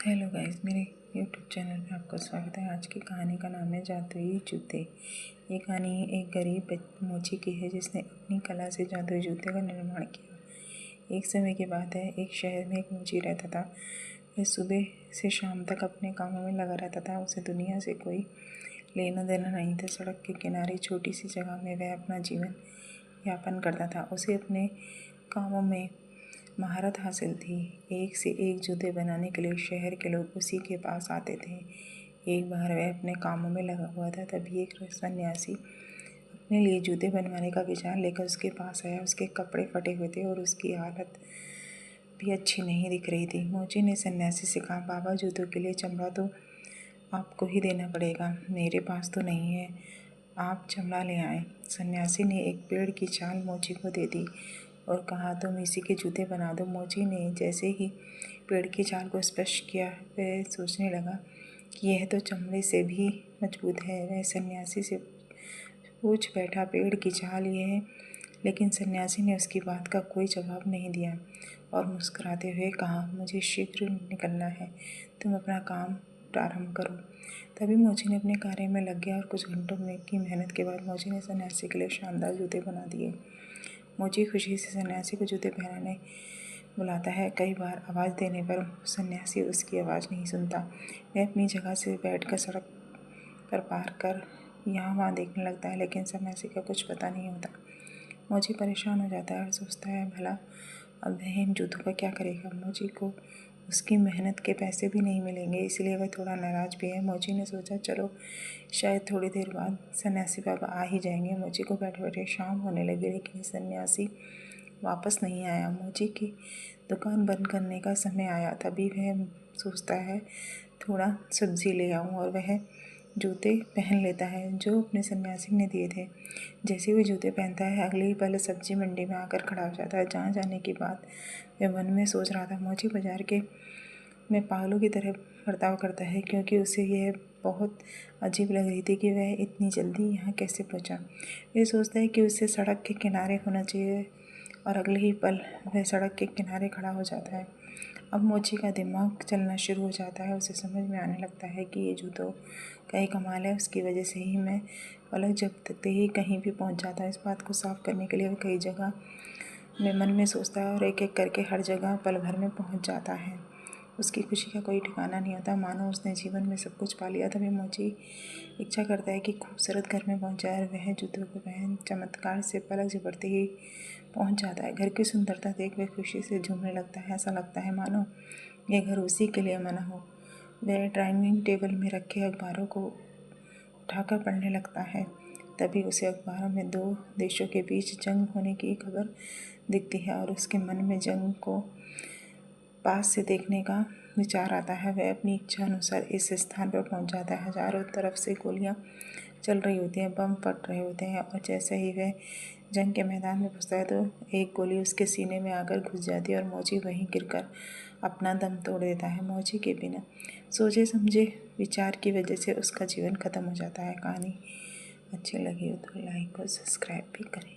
Hello guys, मेरे YouTube channel पे आपका स्वागत है। आज की कहानी का नाम है जादुई जूते। ये कहानी एक गरीब मोची की है जिसने अपनी कला से जादुई जूते का निर्माण किया। एक समय की बात है, एक शहर में एक मोची रहता था। वह सुबह से शाम तक अपने कामों में लगा रहता था। उसे दुनिया से कोई लेना देना नहीं था। सड़क के किनारे छोटी सी जगह में वह अपना जीवन यापन करता था। उसे अपने कामों में महारत हासिल थी। एक से एक जूते बनाने के लिए शहर के लोग उसी के पास आते थे। एक बार वह अपने कामों में लगा हुआ था, तभी एक सन्यासी अपने लिए जूते बनवाने का विचार लेकर उसके पास आया। उसके कपड़े फटे हुए थे और उसकी हालत भी अच्छी नहीं दिख रही थी। मोची ने सन्यासी से कहा, बाबा, जूतों के लिए चमड़ा तो आपको ही देना पड़ेगा, मेरे पास तो नहीं है, आप चमड़ा ले आए। सन्यासी ने एक पेड़ की छाल मोची को दे दी और कहा, तुम इसी के जूते बना दो। मोची ने जैसे ही पेड़ की छाल को स्पर्श किया, वह सोचने लगा कि यह तो चमड़े से भी मजबूत है। वह सन्यासी से पूछ बैठा, पेड़ की छाल ये है? लेकिन सन्यासी ने उसकी बात का कोई जवाब नहीं दिया और मुस्कुराते हुए कहा, मुझे शीघ्र निकलना है, तुम अपना काम प्रारंभ करो। तभी मोची ने अपने कार्य में लग गया और कुछ घंटों में की मेहनत के बाद मोची ने सन्यासी के लिए शानदार जूते बना दिए। मोची खुशी से सन्यासी को जूते पहनाने बुलाता है। कई बार आवाज़ देने पर सन्यासी उसकी आवाज़ नहीं सुनता। वह अपनी जगह से बैठकर सड़क पर पार कर यहाँ वहाँ देखने लगता है, लेकिन सन्यासी का कुछ पता नहीं होता। मोची परेशान हो जाता है और सोचता है, भला अब वह इन जूतों का क्या करेगा। मोची को उसकी मेहनत के पैसे भी नहीं मिलेंगे, इसलिए वह थोड़ा नाराज़ भी है। मोची ने सोचा, चलो शायद थोड़ी देर बाद सन्यासी बाबा आ ही जाएंगे। मोची को बैठे बैठे शाम होने लगी, लेकिन सन्यासी वापस नहीं आया। मोची की दुकान बंद करने का समय आया। तभी वह सोचता है, थोड़ा सब्जी ले आऊँ, और वह जूते पहन लेता है जो अपने सन्यासी ने दिए थे। जैसे वो जूते पहनता है, अगले ही पल सब्जी मंडी में आकर खड़ा हो जाता है। जहाँ जाने की बात वह मन में सोच रहा था, मोची बाजार के में पागलों की तरह बर्ताव करता है, क्योंकि उसे यह बहुत अजीब लग रही थी कि वह इतनी जल्दी यहाँ कैसे पहुँचा। वह सोचता है कि उसे सड़क के किनारे होना चाहिए, और अगले ही पल वह सड़क के किनारे खड़ा हो जाता है। अब मोची का दिमाग चलना शुरू हो जाता है। उसे समझ में आने लगता है कि ये जूतों का ही कमाल है, उसकी वजह से ही मैं पलक झपकते ही कहीं भी पहुंच जाता है। इस बात को साफ करने के लिए वह कई जगह में मन में सोचता है और एक एक करके हर जगह पल भर में पहुंच जाता है। उसकी खुशी का कोई ठिकाना नहीं होता, मानो उसने जीवन में सब कुछ पा लिया। तभी मोची इच्छा करता है कि खूबसूरत घर में पहुंच जाए और वह जूतों को पहन चमत्कार से पलक झपकते ही पहुंच जाता है। घर की सुंदरता देख वह खुशी से झूमने लगता है। ऐसा लगता है मानो यह घर उसी के लिए बना हो। वह डाइनिंग टेबल में रखे अखबारों को उठाकर पढ़ने लगता है। तभी उसे अखबारों में दो देशों के बीच जंग होने की खबर दिखती है और उसके मन में जंग को पास से देखने का विचार आता है। वह अपनी इच्छा अनुसार इस स्थान पर पहुंच जाता है। हजारों तरफ से गोलियां चल रही होती हैं, बम फट रहे होते हैं, और जैसे ही वह जंग के मैदान में घुसता है तो एक गोली उसके सीने में आकर घुस जाती है और मोची वहीं गिरकर अपना दम तोड़ देता है। मोची के बिना सोचे समझे विचार की वजह से उसका जीवन खत्म हो जाता है। कहानी अच्छी लगी हो तो लाइक और सब्सक्राइब भी करें।